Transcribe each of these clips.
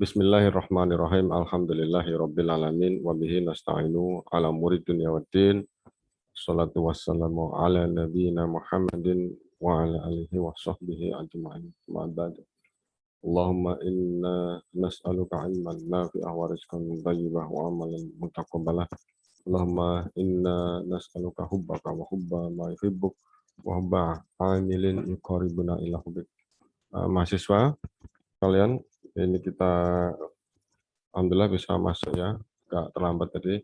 Bismillahirrahmanirrahim. Alhamdulillahirabbil alamin wa bihi nasta'inu ala umuri dunya waddin. Shalatu wassalamu ala nabiyyina Muhammadin wa ala alihi wa sahbihi ajma'in. Ma ba'du. Allahumma inna nas'aluka 'ilman nafi'an wa rizqan thayyiban wa amalan mutaqabbalah. Allahumma inna nas'aluka hubbaka wa hubba ma yuhibbuk wa hubba 'amilin yuqarribuna ila hubbik. Mahasiswa kalian, ini kita alhamdulillah bisa masuk ya, nggak terlambat tadi,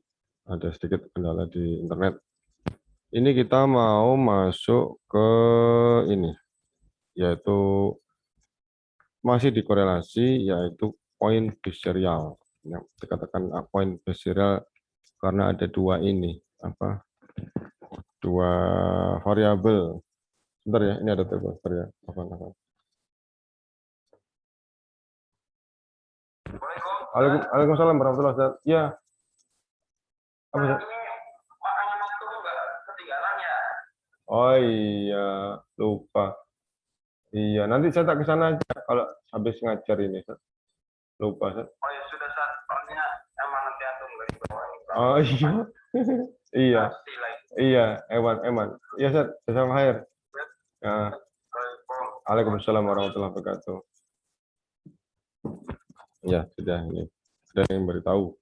ada sedikit kendala di internet. Ini kita mau masuk ke ini, yaitu masih dikorelasi, yaitu poin biserial. Yang dikatakan poin biserial karena ada dua ini, dua variabel. Sebentar ya, ini ada telepon, sebentar ya. Waalaikumsalam warahmatullahi wabarakatuh. Ya. Apa ya? Oh iya, lupa. Iya, nanti saya tak ke sana aja kalau habis ngajar ini. Lupa. Oh ya sudah, soalnya emang nanti antum nggak dibawa. Oh iya. Iya. Iya, Eman. Iya, Ustaz. Jazakallahu khair. Ya. Waalaikumsalam warahmatullahi wabarakatuh. Ya, sudah ini. Sudah yang beritahu.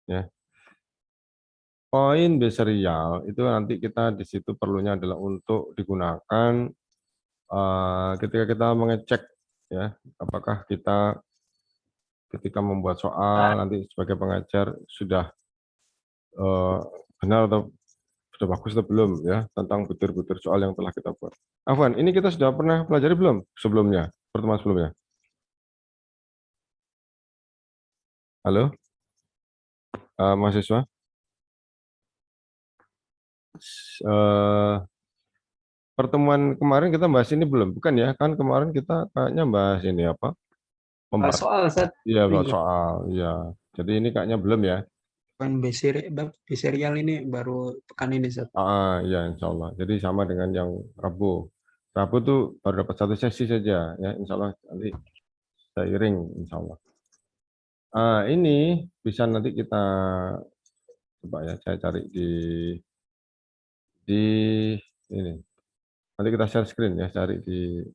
Ya. Poin biserial itu nanti kita di situ perlunya adalah untuk digunakan ketika kita mengecek ya, apakah kita ketika membuat soal nanti sebagai pengajar sudah benar atau sudah bagus atau belum ya tentang butir-butir soal yang telah kita buat. Afwan, ini kita sudah pernah pelajari belum sebelumnya, pertemuan sebelumnya? Halo, mahasiswa? Pertemuan kemarin kita bahas ini belum? Bukan ya, kan kemarin kita kayaknya bahas ini apa? Soal, Ustaz. Iya, soal. Iya. Jadi ini kayaknya belum ya. Kan biserial ini baru pekan ini, Ustaz. Iya, insya Allah. Jadi sama dengan yang Rabu. Rabu tuh baru dapat satu sesi saja ya, insya Allah nanti seiring insya Allah. Ini bisa nanti kita coba ya, saya cari di ini. Nanti kita share screen ya, cari di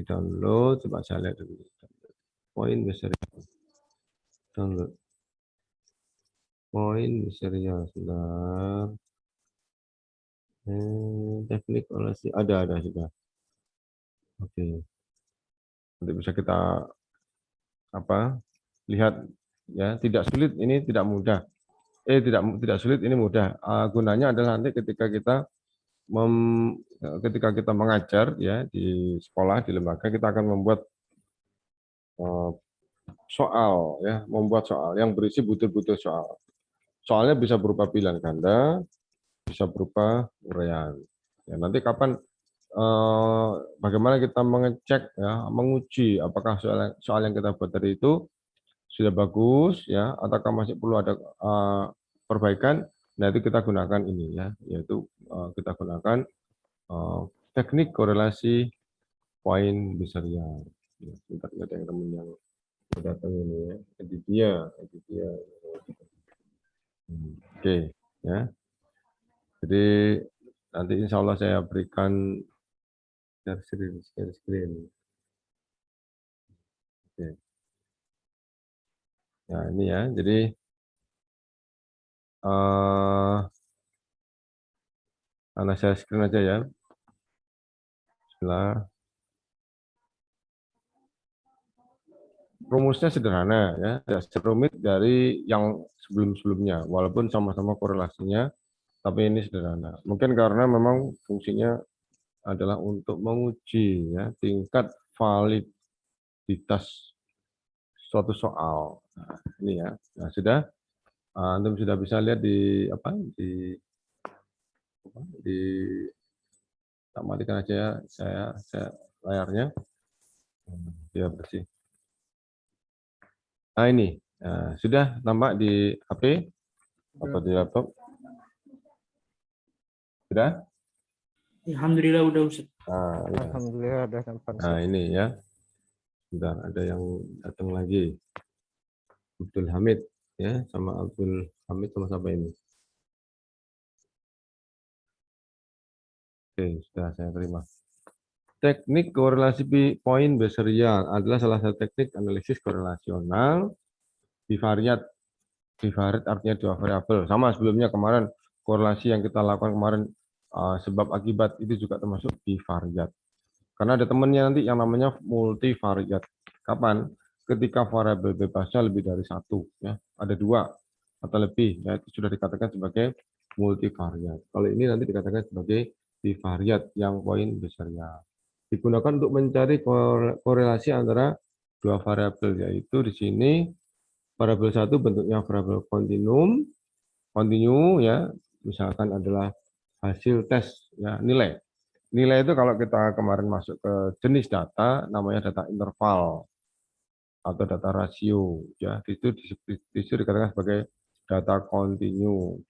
download. Coba saya lihat dulu. Poin besar download. Poin besarnya sebentar. Teknik orasi ada sudah. Oke. Nanti bisa kita lihat ya, tidak sulit, ini tidak mudah. Tidak sulit, ini mudah. Gunanya adalah nanti ketika kita mengajar ya di sekolah, di lembaga, kita akan membuat soal ya, membuat soal yang berisi butir-butir soal. Soalnya bisa berupa pilihan ganda, bisa berupa uraian. Ya, nanti kapan bagaimana kita mengecek ya, menguji apakah soal yang kita buat tadi itu sudah bagus ya, ataukah masih perlu ada perbaikan. Nah, itu kita gunakan ini ya, yaitu kita gunakan teknik korelasi poin besarial. Ya, sebentar, ada yang teman yang datang ini ya, Aditya. Oke, ya. Jadi nanti insya Allah saya berikan share screen. Oke. Nah ini ya, jadi Anda share screen aja ya. Bismillah. Rumusnya sederhana ya, tidak serumit dari yang sebelum-sebelumnya, walaupun sama-sama korelasinya, tapi ini sederhana. Mungkin karena memang fungsinya adalah untuk menguji ya tingkat validitas suatu soal. Nah, ini ya. Nah, sudah antum sudah bisa lihat di tak matikan aja ya, saya layarnya biar bersih. Nah ini sudah tampak di HP atau di laptop? Sudah? Alhamdulillah udah, Ustaz. Ya. Alhamdulillah ada tampak. Nah ini ya. Bentar, ada yang datang lagi. Abdul Hamid ya, sama Abdul Hamid sama siapa ini? Oke, sudah saya terima. Teknik korelasi poin Besserian adalah salah satu teknik analisis korelasional bivariat. Bivariat artinya dua variabel. Sama sebelumnya kemarin korelasi yang kita lakukan kemarin sebab akibat itu juga termasuk bivariat. Karena ada temannya nanti yang namanya multivariat. Kapan? Ketika variabel bebasnya lebih dari satu, ya, ada dua atau lebih, ya, itu sudah dikatakan sebagai multivariat. Kalau ini nanti dikatakan sebagai bivariat yang poin besarnya. Digunakan untuk mencari korelasi antara dua variabel, yaitu di sini variabel satu bentuknya variabel kontinu, ya, misalkan adalah hasil tes, ya, nilai. Nilai itu kalau kita kemarin masuk ke jenis data, namanya data interval atau data rasio, ya, itu dikatakan sebagai data kontinu.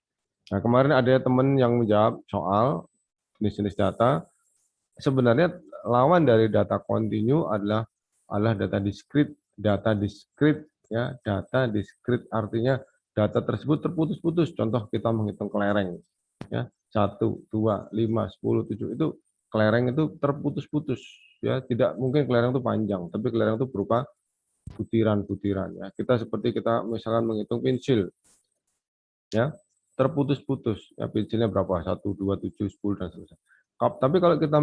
Nah, kemarin ada teman yang menjawab soal jenis-jenis data. Sebenarnya lawan dari data kontinu adalah data diskrit. Data diskrit, ya, data diskrit artinya data tersebut terputus-putus. Contoh kita menghitung kelereng, ya, 1, 2, 5, 10, 7 itu kelereng itu terputus-putus, ya, tidak mungkin kelereng itu panjang, tapi kelereng itu berupa butiran-butiran, ya. Kita misalkan menghitung pensil, ya, terputus-putus, ya, pensilnya berapa, 1, 2, 7, 10 dan seterusnya. Tapi kalau kita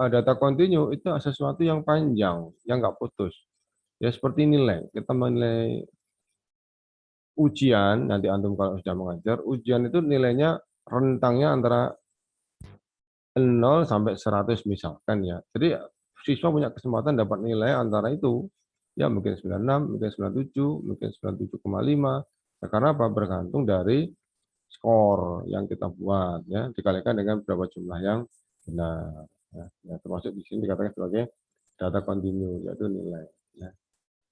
data kontinu itu sesuatu yang panjang, yang nggak putus, ya, seperti nilai. Kita menilai ujian, nanti antum kalau sudah mengajar ujian itu nilainya rentangnya antara 0 sampai 100 misalkan, ya. Jadi siswa punya kesempatan dapat nilai antara itu, ya, mungkin 96, mungkin 97, mungkin 97,5. Nah, karena apa? Bergantung dari skor yang kita buat, ya, dikalikan dengan berapa jumlah yang benar. Ya, termasuk di sini dikatakan sebagai data kontinu, yaitu nilai. Ya.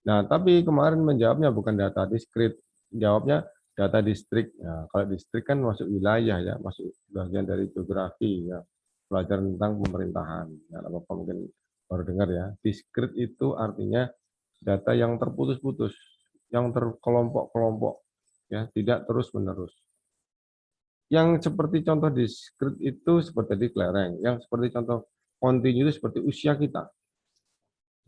Nah, tapi kemarin menjawabnya bukan data diskrit, jawabnya data distrik. Nah, kalau distrik kan masuk wilayah, ya, masuk bagian dari geografi, ya, pelajaran tentang pemerintahan. Ya, apa mungkin baru dengar, ya. Diskrit itu artinya data yang terputus-putus, yang terkelompok-kelompok, ya, tidak terus-menerus. Yang seperti contoh diskrit itu seperti di kelereng, yang seperti contoh kontinu itu seperti usia kita.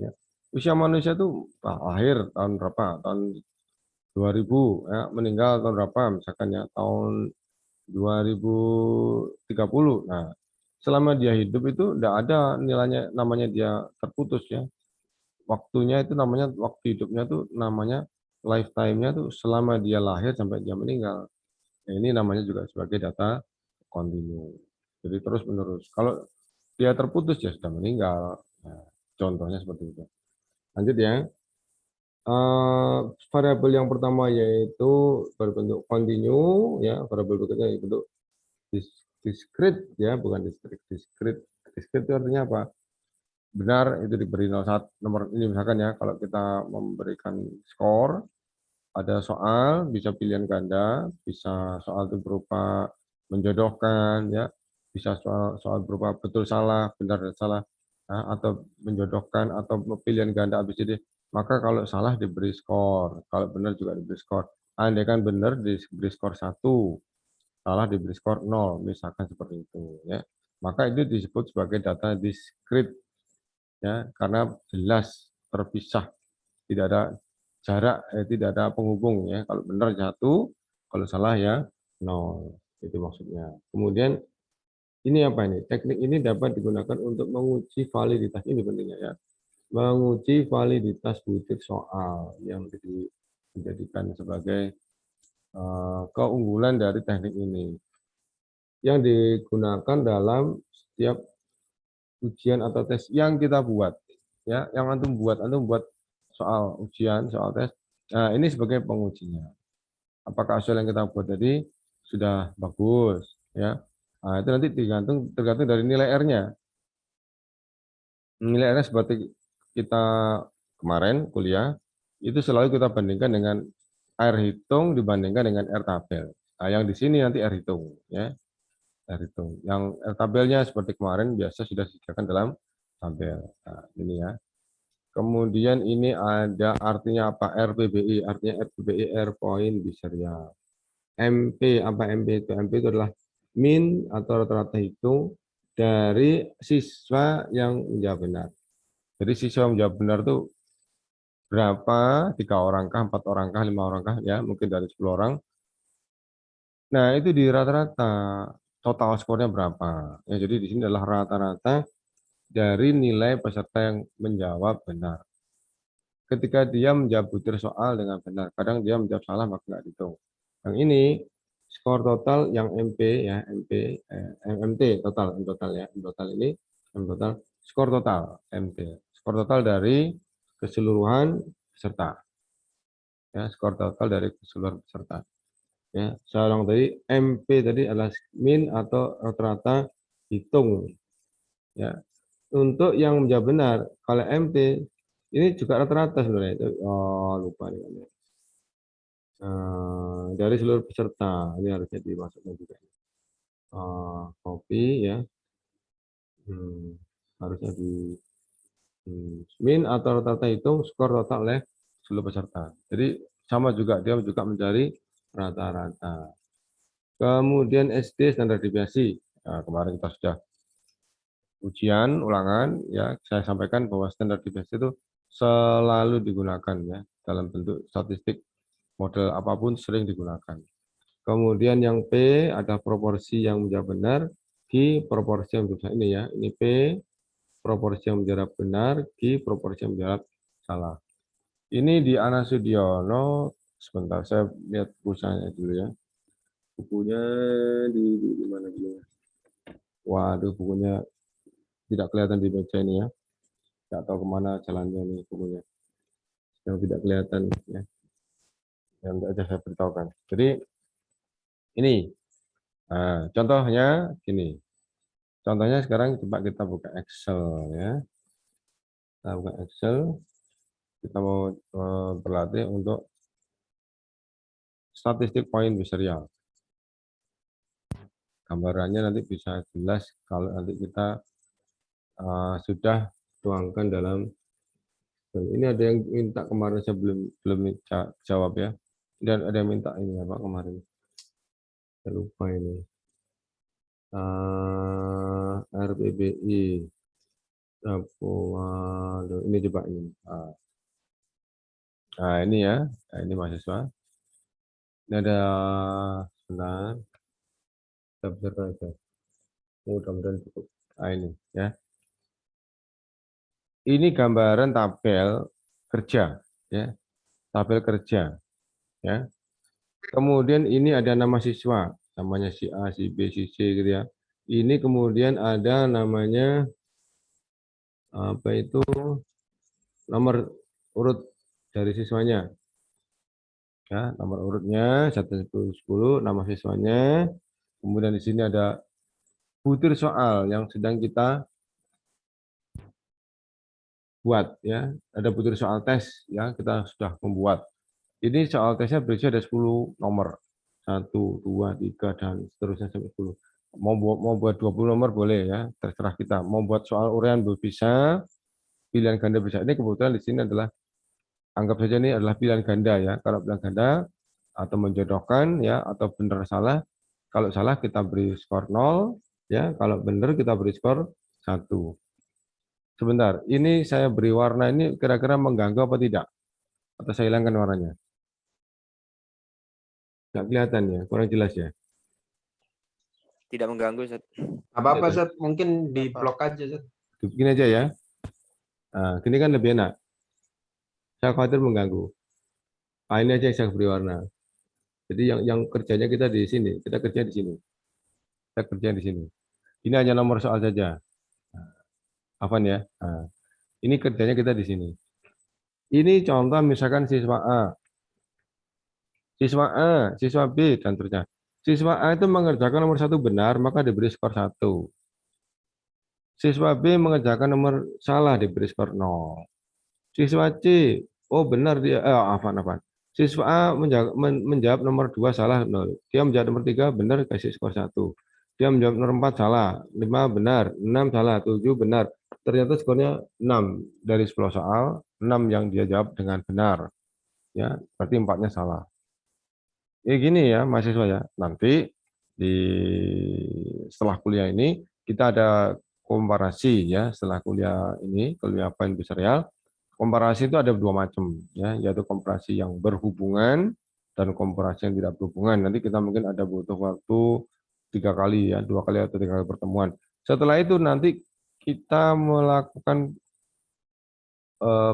Ya. Usia manusia itu lahir tahun berapa? Tahun 2000, ya, meninggal tahun berapa? Misalkan, ya, tahun 2030. Nah, selama dia hidup itu tidak ada nilainya namanya dia terputus, ya. Waktunya itu namanya waktu hidupnya itu namanya lifetime-nya itu selama dia lahir sampai dia meninggal. Nah, ini namanya juga sebagai data kontinu. Jadi terus menerus. Kalau dia terputus ya sudah meninggal. Nah, contohnya seperti itu. Lanjut, ya. Variabel yang pertama yaitu berbentuk kontinu, ya. Variabel berikutnya berbentuk diskrit, ya, bukan distrik, diskrit. Diskrit itu artinya apa? Benar itu diberi 01 nomor ini misalkan, ya, kalau kita memberikan skor, ada soal bisa pilihan ganda, bisa soal itu berupa menjodohkan, ya, bisa soal berupa betul salah, benar dan salah, ya, atau menjodohkan atau pilihan ganda ABCD. Maka kalau salah diberi skor, kalau benar juga diberi skor. Andai kan benar diberi skor 1, salah diberi skor 0, misalkan seperti itu, ya. Maka itu disebut sebagai data diskrit, ya, karena jelas terpisah, tidak ada jarak, tidak ada penghubung, ya. Kalau benar 1, kalau salah ya 0, itu maksudnya. Kemudian ini apa ini? Teknik ini dapat digunakan untuk menguji validitas, ini pentingnya, ya. Menguji validitas butir soal yang dijadikan sebagai keunggulan dari teknik ini yang digunakan dalam setiap ujian atau tes yang kita buat, ya, yang antum buat soal ujian, soal tes. Nah, ini sebagai pengujinya. Apakah hasil yang kita buat tadi sudah bagus, ya. Nah, itu nanti tergantung dari nilai R-nya. Nilai R-nya seperti kita kemarin kuliah, itu selalu kita bandingkan dengan R hitung dibandingkan dengan R tabel. Nah, yang di sini nanti R hitung, ya. R hitung. Yang R tabelnya seperti kemarin biasa sudah disediakan dalam tabel. Nah, ini, ya. Kemudian ini ada artinya apa? RPBI, artinya RPBI air point biserial. MP, apa MP itu? MP itu adalah min atau rata-rata hitung dari siswa yang menjawab benar. Jadi siswa yang menjawab benar itu berapa? 3 orang kah, 4 orang kah, 5 orang kah? Ya, mungkin dari 10 orang. Nah, itu di rata-rata total skornya berapa? Ya, jadi di sini adalah rata-rata dari nilai peserta yang menjawab benar. Ketika dia menjawab butir soal dengan benar, kadang dia menjawab salah maka nggak dihitung. Yang ini skor total yang MP ya, MT total, M total ini M total skor total MT, skor total dari keseluruhan peserta. Ya, skor total dari keseluruhan peserta. Ya, saya ulang tadi MP tadi adalah min atau rata-rata hitung. Ya, untuk yang menjawab benar, kalau MT ini juga rata-rata sebenarnya. Oh, lupa nih. Dari seluruh peserta ini harusnya dimasukkan juga. Copy ya. Harusnya di min atau rata-rata hitung skor total oleh seluruh peserta. Jadi sama juga dia juga mencari rata-rata. Kemudian SD standar deviasi. Nah, kemarin kita sudah ujian ulangan ya, saya sampaikan bahwa standar deviasi itu selalu digunakan ya dalam bentuk statistik model apapun sering digunakan. Kemudian yang P ada proporsi yang menjawab benar, Q proporsi yang menjawab ini ya, ini P proporsi yang menjawab benar, Q proporsi yang menjawab salah. Ini di Ana Sudiono, sebentar saya lihat bukunya dulu ya. Bukunya di mana dulu? Waduh, bukunya tidak kelihatan di meja ini ya. Tidak tahu kemana jalannya nih bukunya. Yang tidak kelihatan ya. Yang tidak aja saya beritahukan. Jadi ini contohnya gini. Contohnya sekarang coba kita buka Excel ya. Kita buka Excel. Kita mau berlatih untuk statistik poin biserial. Gambarannya nanti bisa jelas kalau nanti kita sudah tuangkan dalam. Ini ada yang minta kemarin saya belum jawab ya. Dan ada yang minta ini apa kemarin? Saya lupa ini. RPBI. Ini coba ini. Nah ini ya, nah, ini mahasiswa. Ini ada sebentar. Kita bisa aja. Mudah-mudahan cukup. Nah ini ya. Ini gambaran tabel kerja ya. Tabel kerja ya. Kemudian ini ada nama siswa, namanya si A, si B, si C gitu ya. Ini kemudian ada namanya apa itu nomor urut dari siswanya. Ya, nomor urutnya 1 10 nama siswanya. Kemudian di sini ada butir soal yang sedang kita buat ya. Ada butir soal tes ya, kita sudah membuat. Ini soal tesnya berisi ada 10 nomor. 1, 2, 3 dan seterusnya sampai 10. Mau buat 20 nomor boleh ya, terserah kita. Mau buat soal uraian bisa, pilihan ganda bisa. Ini kebetulan di sini adalah anggap saja ini adalah pilihan ganda ya. Kalau pilihan ganda atau menjodohkan ya atau benar salah. Kalau salah kita beri skor 0 ya, kalau benar kita beri skor 1. Sebentar, ini saya beri warna ini kira-kira mengganggu apa tidak? Atau saya hilangkan warnanya? Nggak kelihatan ya, kurang jelas ya. Tidak mengganggu, Ustaz. Apa-apa, Zat. Mungkin di blok aja, Zat. Begini aja ya. Nah, gini kan lebih enak. Saya khawatir mengganggu. Nah, ini aja yang saya beri warna. Jadi yang kerjanya kita di sini, kita kerja di sini. Kita kerja di sini. Ini hanya nomor soal saja. Afan ya. Nah, ini kerjanya kita di sini. Ini contoh misalkan siswa A, siswa A, siswa B, dan seterusnya. Siswa A itu mengerjakan nomor 1 benar, maka diberi skor 1. Siswa B mengerjakan nomor salah, diberi skor 0. Siswa C, oh benar dia, afan. Siswa A menjawab nomor 2 salah 0. Dia menjawab nomor 3 benar, kasih skor 1. Dia menjawab nomor 4 salah, 5 benar, 6 salah, 7 benar. Ternyata skornya 6 dari 10 soal, 6 yang dia jawab dengan benar. Ya, berarti 4-nya salah. Gini ya mahasiswa ya, nanti di setelah kuliah ini kita ada komparasi ya, setelah kuliah ini, kuliah apa industrial, komparasi itu ada dua macam ya, yaitu komparasi yang berhubungan dan komparasi yang tidak berhubungan. Nanti kita mungkin ada butuh waktu 3 kali ya, 2 kali atau 3 kali pertemuan. Setelah itu nanti kita melakukan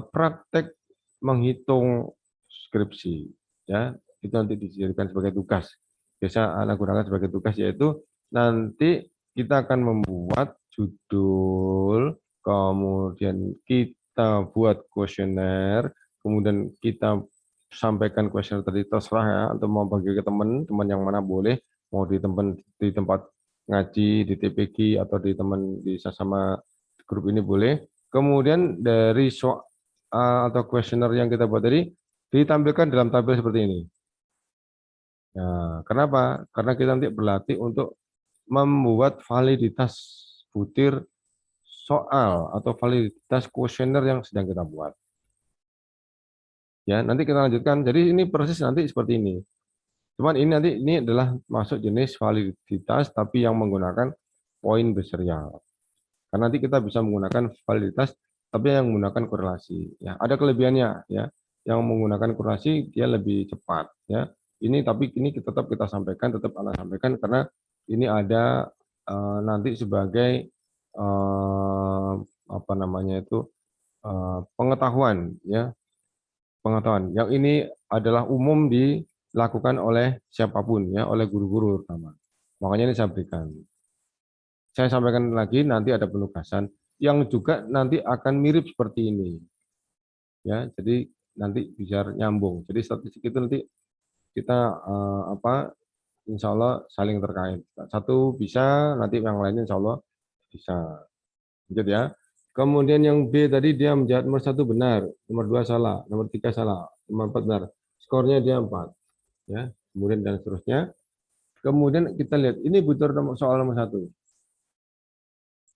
praktek menghitung skripsi ya, itu nanti dijadikan sebagai tugas. Biasa anak gunakan sebagai tugas, yaitu nanti kita akan membuat judul, kemudian kita buat kuesioner, kemudian kita sampaikan kuesioner tadi, terserah ya, atau mau bagi ke teman-teman yang mana boleh, mau di tempat ngaji, di TPG atau di teman di sama grup ini boleh. Kemudian dari soal atau kuesioner yang kita buat tadi ditampilkan dalam tabel seperti ini. Nah, kenapa? Karena kita nanti berlatih untuk membuat validitas butir soal atau validitas kuesioner yang sedang kita buat. Ya, nanti kita lanjutkan. Jadi ini proses nanti seperti ini. Cuman ini adalah masuk jenis validitas tapi yang menggunakan poin berserial. Karena nanti kita bisa menggunakan validitas tapi yang menggunakan korelasi. Ya, ada kelebihannya ya. Yang menggunakan korelasi dia lebih cepat ya. Tapi ini tetap kita sampaikan, tetap Anda sampaikan karena ini ada nanti sebagai apa namanya itu pengetahuan ya, pengetahuan. Yang ini adalah umum dilakukan oleh siapapun ya, oleh guru-guru terutama. Makanya ini saya berikan. Saya sampaikan lagi nanti ada penugasan yang juga nanti akan mirip seperti ini. Ya, jadi nanti bisa nyambung. Jadi statistik itu nanti kita insya Allah saling terkait. Satu bisa, nanti yang lainnya insya Allah bisa. Lanjut ya. Kemudian yang B tadi dia menjawab nomor 1 benar, nomor 2 salah, nomor 3 salah, nomor 4 benar. Skornya dia 4. Ya, kemudian dan seterusnya. Kemudian kita lihat, ini butuh soal nomor 1.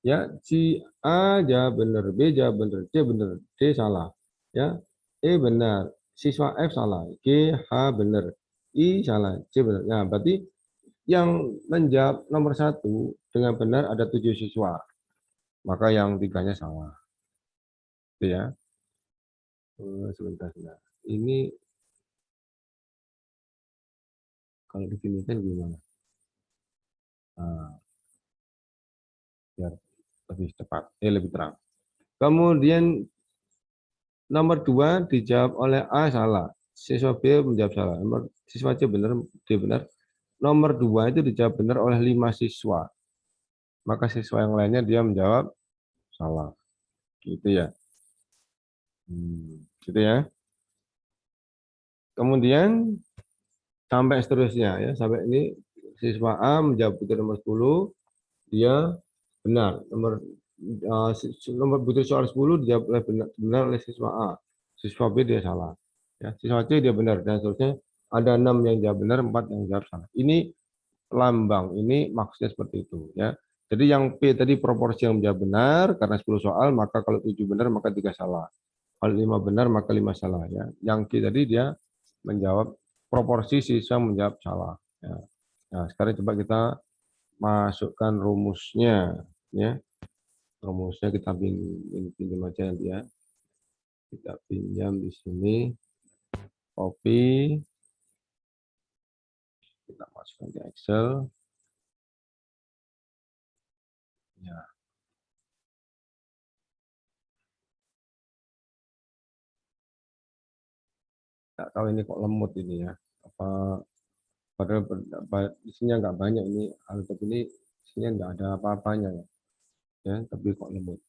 Ya, si A jawab benar, B jawab benar, C benar, D salah. Ya, E benar, siswa F salah, G, H benar, I salah, C benar. Nah, berarti yang menjawab nomor 1 dengan benar ada 7 siswa. Maka yang 3-nya salah. Itu ya. Sebentar. Ini kalau diginikan gimana? Nah, biar lebih cepat, lebih terang. Kemudian nomor 2 dijawab oleh A salah. Siswa B menjawab salah. Siswa C benar, D benar. Nomor 2 itu dijawab benar oleh 5 siswa. Maka siswa yang lainnya dia menjawab salah. Gitu ya. Gitu ya. Kemudian sampai seterusnya ya. Sampai ini siswa A menjawab butir nomor 10, dia benar. Nomor butir soal 10 dijawab oleh benar oleh siswa A. Siswa B dia salah. Ya, siswa C dia benar dan seterusnya. Ada 6 yang jawab benar, 4 yang jawab salah. Ini lambang, ini maksudnya seperti itu ya. Jadi yang P tadi proporsi yang menjawab benar karena 10 soal, maka kalau 7 benar maka 3 salah. Kalau 5 benar maka 5 salah ya. Yang Q tadi dia menjawab proporsi siswa menjawab salah ya. Nah, sekarang coba kita masukkan rumusnya ya. Rumusnya kita pinjam aja nanti ya. Kita pinjam di sini. Copy. Kita masukkan ke Excel. Ya. Nggak tahu ini kok lemot ini ya. Padahal isinya nggak banyak ini. Alkitab ini isinya nggak ada apa-apanya ya. Tapi kok lemot.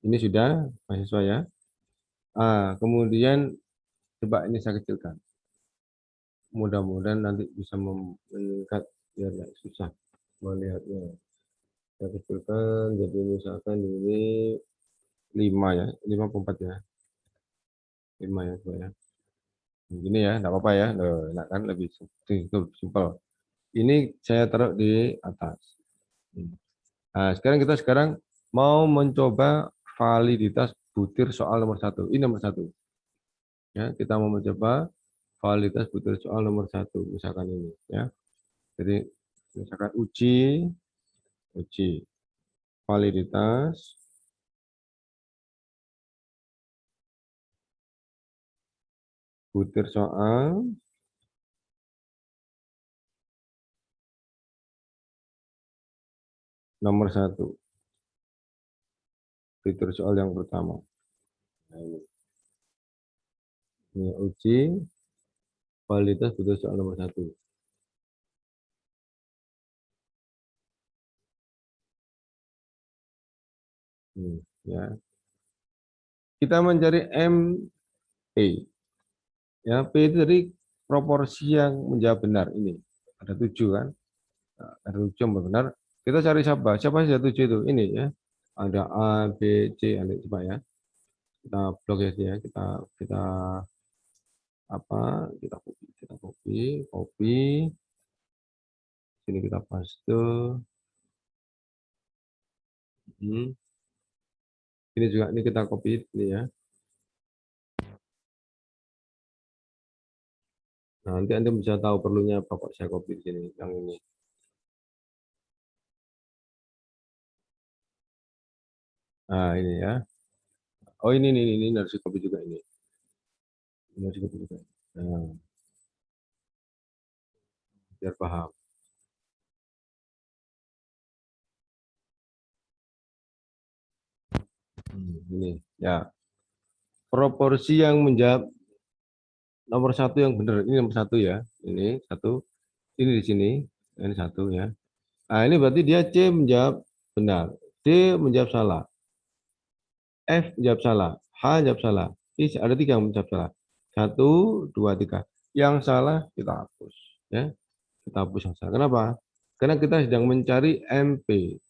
Ini sudah mahasiswa ya. Kemudian coba ini saya kecilkan. Mudah-mudahan nanti bisa meningkat biar nggak susah melihatnya. Saya kecilkan jadi misalkan ini 5 ya, 5,4 ya. 5 ya, ya. Begini ya, enggak apa-apa ya. Loh, enak kan lebih simpel. Ini saya taruh di atas. Nah, sekarang mau mencoba validitas butir soal nomor 1. Ini nomor 1. Ya, kita mau mencoba validitas butir soal nomor 1. Misalkan ini. Ya. Jadi, misalkan uji validitas butir soal nomor 1. Butir soal yang pertama. Nah, ini uji validitas butir soal nomor 1. Ya. Kita mencari MP. Ya, P itu dari proporsi yang menjawab benar ini. Ada 7 kan? Nah, ada 7 yang benar. Kita cari siapa? Siapa saja 7 itu? Ini ya. Ada A, B, C, ada coba ya. Kita blok ya, kita apa? Kita copy. Sini kita paste. Ini juga ini kita copy ini ya. Nah, nanti Anda bisa tahu perlunya apa kok saya copy di sini yang ini. Nah, ini ya. Oh, ini harus copy juga ini. Ini harus copy juga. Nah, biar paham. Ini ya. Proporsi yang menjawab nomor 1 yang benar. Ini nomor 1 ya. Ini 1. Ini di sini. Ini 1 ya. Nah, ini berarti dia C menjawab benar. D menjawab salah. F menjawab salah. H menjawab salah. I ada 3 yang menjawab salah. 1, 2, 3. Yang salah kita hapus. Ya. Kita hapus yang salah. Kenapa? Karena kita sedang mencari MP.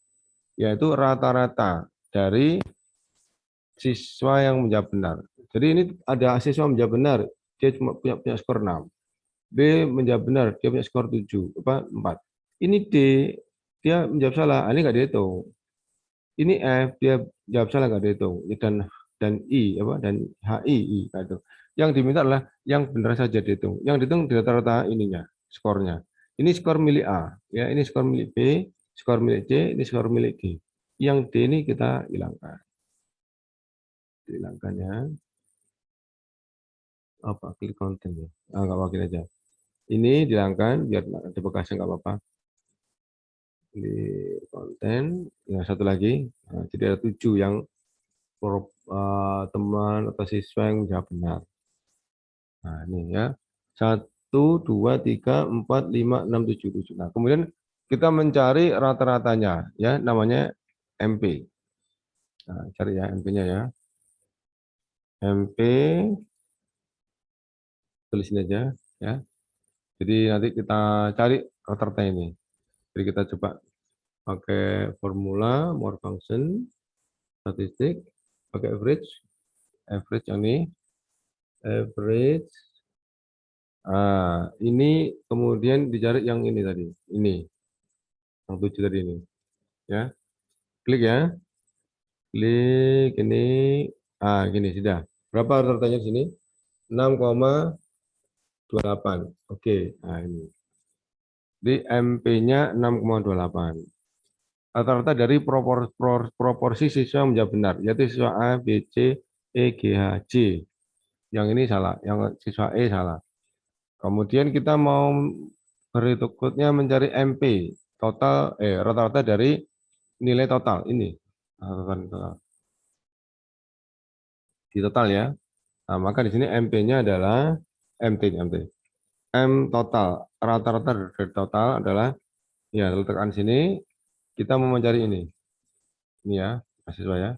Yaitu rata-rata dari siswa yang menjawab benar. Jadi ini ada siswa menjawab benar, dia cuma punya skor 6. B menjawab benar, dia punya skor 7, 4. Ini D, dia menjawab salah, ini nggak dihitung. Ini F, dia jawab salah nggak dihitung. Dan I dan HI itu. Yang diminta adalah yang benar saja dihitung. Yang dihitung di rata-rata ininya, skornya. Ini skor milik A, ya ini skor milik B, skor milik C, ini skor milik D. Yang D ini kita hilangkan. Hilangkannya. Apa klik konten ya? Nggak wakil aja. Ini dihilangkan biar ada bekasnya nggak apa-apa. Di konten, yang satu lagi. Nah, jadi ada 7 yang teman atau siswa yang jawab benar. Nah ini ya 1, 2, 3, 4, 5, 6, 7, 7. Nah kemudian kita mencari rata-ratanya ya namanya MP. Nah, cari ya MP-nya ya. MP tulis ini aja ya. Jadi nanti kita cari rata-rata ini. Jadi kita coba pakai formula more function statistik, pakai average yang ini average. Ini kemudian dicari yang ini tadi, ini yang 7 tadi ini ya. Klik ya, klik ini. Gini sudah. Berapa rata-ratanya di sini? 6,28. Oke, nah ini. Di MP-nya 6,28. Rata-rata dari proporsi siswa yang menjawab benar, yaitu siswa A, B, C, E, G, H, J. Yang ini salah, yang siswa E salah. Kemudian kita mau berikutnya mencari MP, rata-rata dari nilai total ini. Di total ya. Nah, maka di sini MP-nya adalah MT. M total, rata-rata dari total adalah, ya letakkan sini, kita mau mencari ini. Ini ya, mahasiswa ya.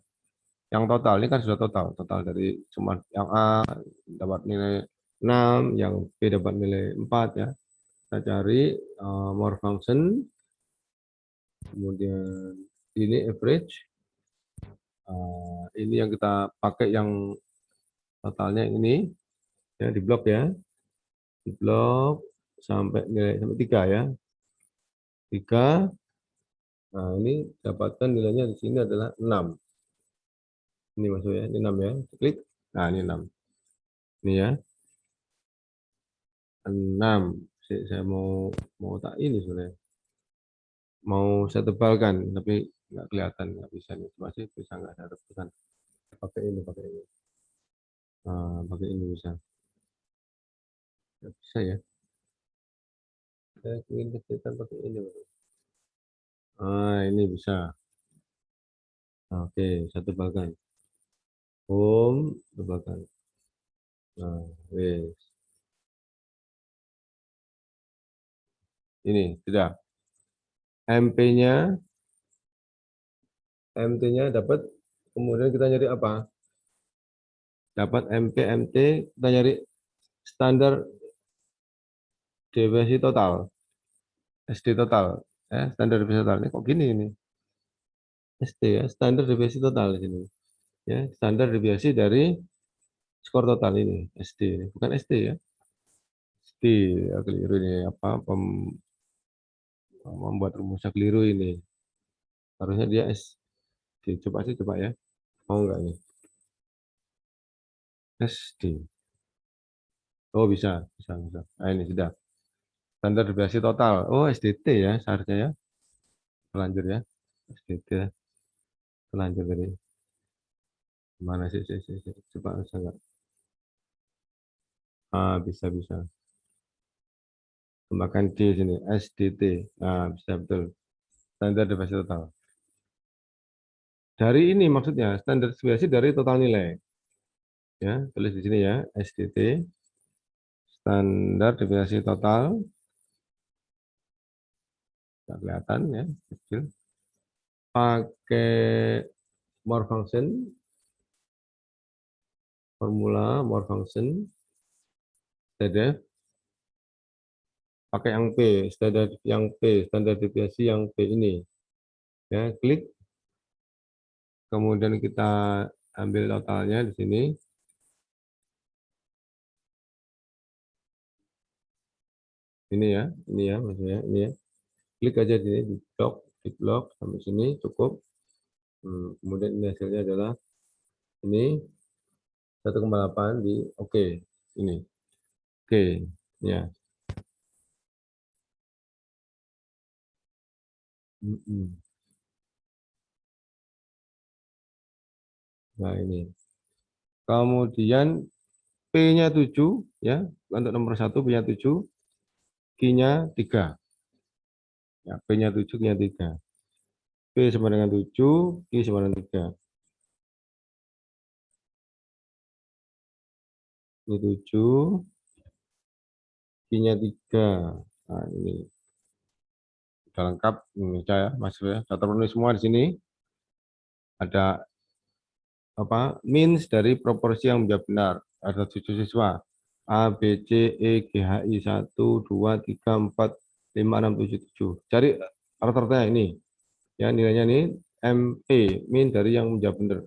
Yang total, ini kan sudah total dari cuma yang A dapat nilai 6, yang B dapat nilai 4 ya. Kita cari more function, kemudian ini average, ini yang kita pakai yang totalnya ini, ya di blok ya. Di blok sampai nilai sampai 3 ya. 3. Nah, ini dapatkan nilainya di sini adalah 6. Ini maksudnya, ini 6 ya. Klik. Nah, ini 6. Ini ya. 6. Saya mau tak ini sebenarnya. Mau saya tebalkan, tapi nggak kelihatan, nggak bisa nih. Masih bisa nggak saya tebalkan. Pakai ini. Nah, pakai ini bisa. Nggak bisa ya. Saya ingin kecilkan pakai ini. Ini bisa. Oke, saya tebalkan. Tebalkan. Nah, wes. Ini sudah. MT-nya dapat. Kemudian kita nyari apa? Dapat MP, MT, kita nyari standar deviasi total. SD total. Standar deviasi total. Ini kok gini ini? SD ya, standar deviasi total di sini. Ya, standar deviasi dari skor total ini, SD. Bukan SD ya. SD, ya, keliru ini apa? Membuat rumusnya keliru ini. Harusnya dia SD. Coba ya. Mau enggak nih? SD. Oh, bisa. Nah, ini sudah. Standar deviasi total. Oh, SDT ya seharusnya ya. Terlanjur ya. SDT ya. Terlanjur tadi. Mana sih? Coba bisa enggak? Bisa. Tambahkan D sini. SDT. Nah, bisa betul. Standar deviasi total. Dari ini maksudnya. Standar deviasi dari total nilai. Ya, tulis di sini ya. SDT. Standar deviasi total. Tidak kelihatan ya. Kecil. Pakai more function. Formula more function. Standar. Pakai yang P, standar deviasi yang P ini. Ya, klik. Kemudian kita ambil totalnya di sini. Ini ya maksudnya, ini ya. Klik aja di sini, di blok sampai sini cukup. Kemudian ini hasilnya adalah ini 1,8 di oke. Ini. Oke, ya. Nah, ini. Kemudian P-nya 7 ya. Untuk nomor 1 P-nya 7, Q-nya 3. Ya, P-nya 7, Q-nya 3. P sama dengan 7, Q sama dengan 3. Ini 7, Q-nya 3. Nah, ini sudah lengkap. Ini ya, Mas ya. Saya terpenuhi semua di sini. Ada apa? Means dari proporsi yang menjawab benar. Ada 7 siswa. A, B, C, E, G, H, I, 1, 2, 3, 4, 5, 6, 7, 7. Cari rata-ratanya ini. Ya, nilainya ini MP, min dari yang menjawab benar.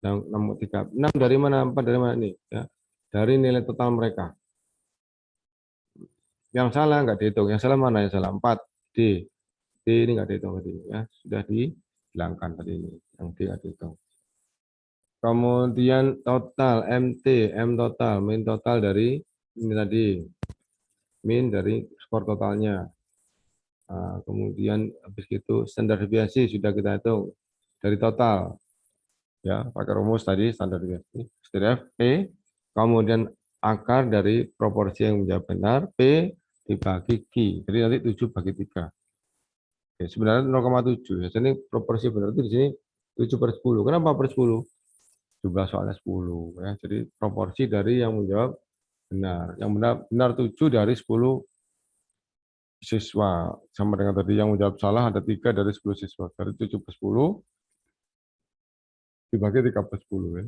Yang nomor 3. 6 dari mana? 4 dari mana ini? Ya. Dari nilai total mereka. Yang salah nggak dihitung. Yang salah mana? Yang salah 4. D. D ini nggak dihitung tadi. Ya, sudah dihilangkan tadi ini. Yang D nggak dihitung. Kemudian total MT, M total, min total dari ini tadi. Min dari skor totalnya. Nah, kemudian habis itu standar deviasi sudah kita hitung dari total. Ya, pakai rumus tadi standar deviasi. STDF P, kemudian akar dari proporsi yang menjawab benar P dibagi Q. Jadi nanti 7 bagi 3. Oke, sebenarnya 0,7. Ya, ini proporsi benar itu di sini 7/10. Kenapa per 10? Jumlah soalnya 10 ya. Jadi proporsi dari yang menjawab benar. Yang benar 7 dari 10 siswa. Sama dengan tadi yang menjawab salah ada 3 dari 10 siswa. Dari 7/10 dibagi 3/10 ya.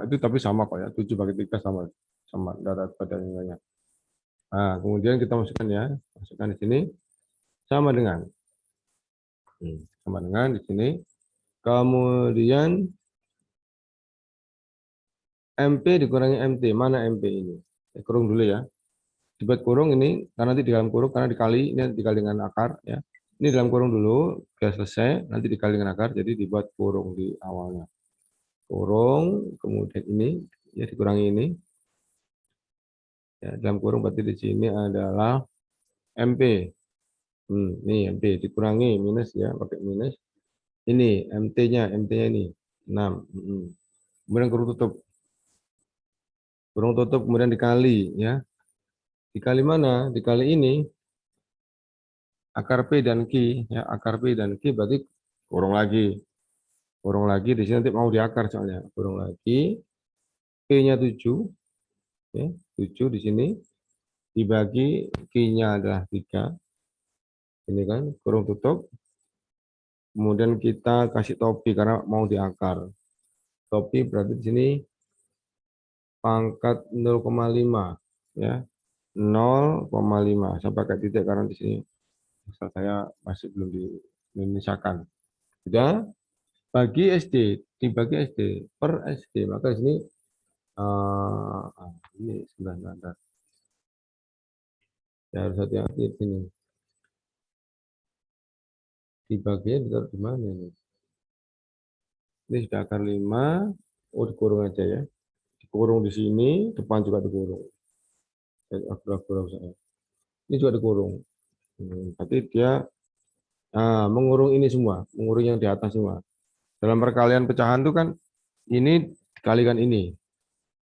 Itu tapi sama kok ya. 7 bagi 3 sama darat pada nilainya. Nah, kemudian kita masukkan ya. Masukkan di sini sama dengan di sini. Kemudian MP dikurangi MT. Mana MP ini? Saya kurung dulu ya. dibuat kurung ini, karena nanti di dalam kurung, karena dikali, ini dikali dengan akar, ya. Ini dalam kurung dulu, sudah selesai, nanti dikali dengan akar, jadi dibuat kurung di awalnya. Kurung, kemudian ini, ya dikurangi ini. Ya, dalam kurung berarti di sini adalah MP. Ini MP, dikurangi, minus ya, pakai minus. Ini, MT-nya ini, 6. Kemudian kurung tutup. Kurung tutup, kemudian dikali, ya. Dikali mana? Dikali ini, akar P dan Q, ya, akar P dan Q berarti kurung lagi. Kurung lagi, di sini nanti mau diakar soalnya. Kurung lagi, P-nya 7, ya, 7 di sini, dibagi Q-nya adalah 3. Ini kan, kurung tutup. Kemudian kita kasih topi karena mau diakar. Topi berarti di sini pangkat 0,5, ya. 0,5. Saya pakai titik karena di sini saya masih belum dimisahkan. Sudah, bagi SD, dibagi SD per SD, maka di sini ini sebentar. Ya harus hati-hati di sini. Dibaginya ditaruh di mana ini? Ini sudah akar 5, dikurung aja ya. Dikurung di sini, depan juga dikurung. Ini juga dikurung. Berarti dia mengurung ini semua, mengurung yang di atas semua. Dalam perkalian pecahan itu kan ini dikalikan ini.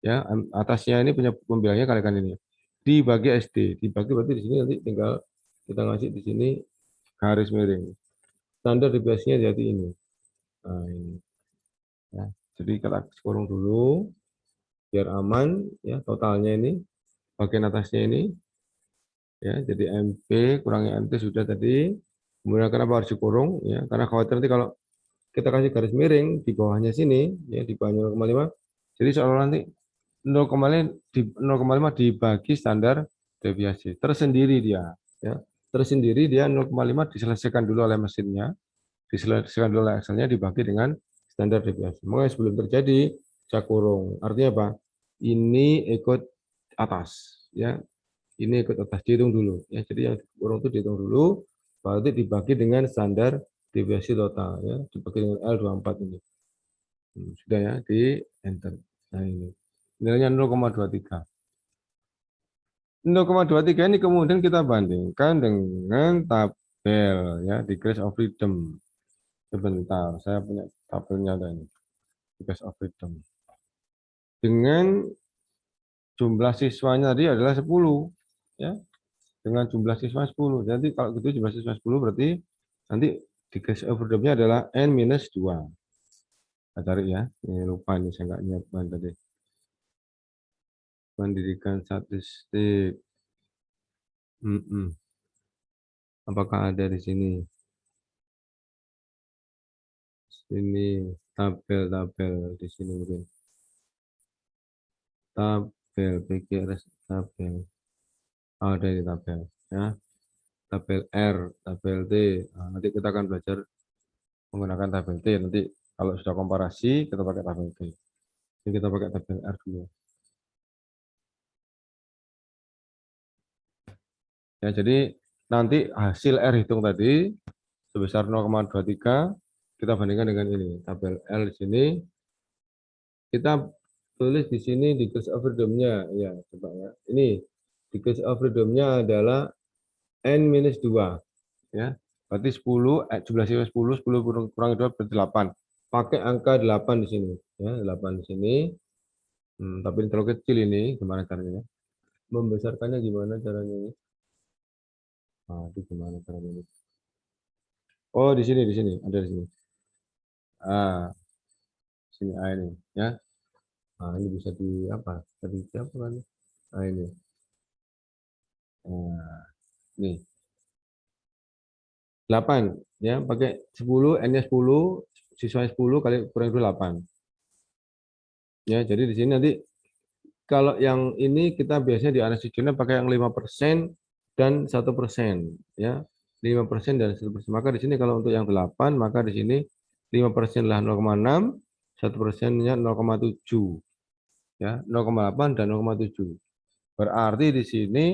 Ya, atasnya ini punya pembiayanya kalikan ini. Dibagi SD, dibagi berarti di sini nanti tinggal kita ngasih di sini garis miring. Standar deviasinya jadi ini. Nah, ini. Ya, jadi kita kurung dulu biar aman ya, totalnya ini bagian atasnya ini ya, jadi MP kurangi MT sudah tadi. Kemudian kenapa harus dikurung ya, karena khawatir nanti kalau kita kasih garis miring di bawahnya sini ya, di bawahnya 0,5, jadi soal nanti 0,5 dibagi standar deviasi tersendiri dia ya, tersendiri dia 0,5 diselesaikan dulu oleh mesinnya, diselesaikan dulu oleh Excelnya, dibagi dengan standar deviasi. Makanya sebelum terjadi saya kurung, artinya apa, ini ikut atas ya, ini ikut atas, dihitung dulu ya. Jadi yang kurung itu dihitung dulu, berarti dibagi dengan standar deviasi total ya, dibagi dengan L24 ini. Sudah ya, di enter. Nah ini nilainya 0,23. 0,23 ini kemudian kita bandingkan dengan tabel ya, decrease of freedom. Sebentar, saya punya tabelnya tadi. Decrease of freedom. Dengan jumlah siswanya tadi adalah 10 ya. Dengan jumlah siswa 10. Jadi kalau gitu jumlah siswa 10 berarti nanti decrease of freedom-nya adalah N-2. Kita cari ya. Ini lupa nih, saya nggak nyiapkan tadi. Pendidikan statistik. Apakah ada di sini? Ini tabel di sini mungkin. Tabel PGRS, tabel. Ada di tabel ya. Tabel R, tabel T. Nah, nanti kita akan belajar menggunakan tabel T. Nanti kalau sudah komparasi kita pakai tabel T. Ini kita pakai tabel R dulu. Ya, jadi nanti hasil R hitung tadi sebesar 0,23 kita bandingkan dengan ini. Tabel L di sini kita tulis di sini decrease of freedom-nya ya, coba ya. Ini decrease of freedom-nya adalah N-2 ya. Berarti 10 jumlah siswa 10 kurang 2 berarti 8. Pakai angka 8 di sini ya, 8 di sini. Tapi ini terlalu kecil ini, gimana caranya? Membesarkannya gimana caranya ini? Itu gimana caranya ini? Oh, di sini, ada di sini. Sini ini ya. Ini bisa di apa? Tadi siapa kan? Ini. Nih. 8 ya, pakai 10, N-nya 10, siswa 10 kali kurang itu 8. Ya, jadi di sini nanti kalau yang ini kita biasanya di analisisnya pakai yang 5% dan 1% ya. 5% dan 1%. Maka di sini kalau untuk yang 8, maka di sini 5% adalah 0,6, 1%-nya 0,7. Ya, 0,8 dan 0,7. Berarti di sini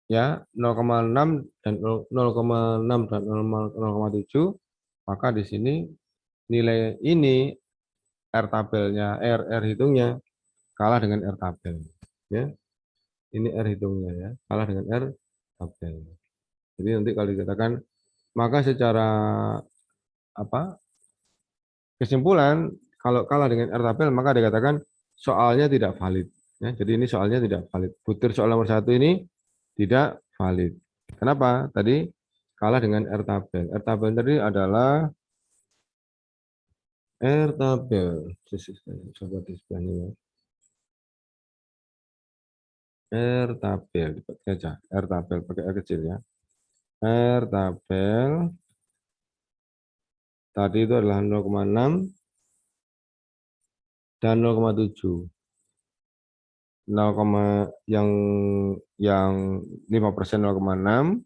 ya 0,6 dan 0,6 dan 0,7, maka di sini nilai ini R tabelnya, R hitungnya kalah dengan R tabel, ya. Ini R hitungnya ya, kalah dengan R tabel. Jadi nanti kalau dikatakan, maka secara apa kesimpulan kalau kalah dengan R tabel maka dikatakan soalnya tidak valid. Ya, jadi ini soalnya tidak valid. Butir soal nomor 1 ini tidak valid. Kenapa? Tadi kalah dengan R tabel. R tabel tadi adalah R tabel. Coba di sebelahnya ya. R tabel, dipakai aja. R tabel pakai R kecil ya. R tabel tadi itu adalah 0,6 dan 0,7. 0, yang 5% 0,6,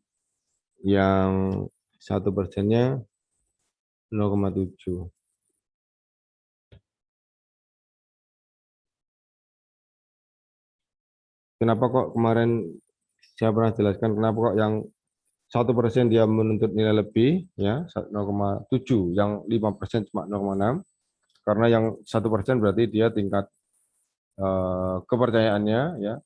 yang 1%-nya 0,7. Kenapa kok kemarin saya pernah jelaskan kenapa kok yang 1% dia menuntut nilai lebih ya 0,7, yang 5% cuma 0,6, karena yang 1% berarti dia tingkat kepercayaannya ya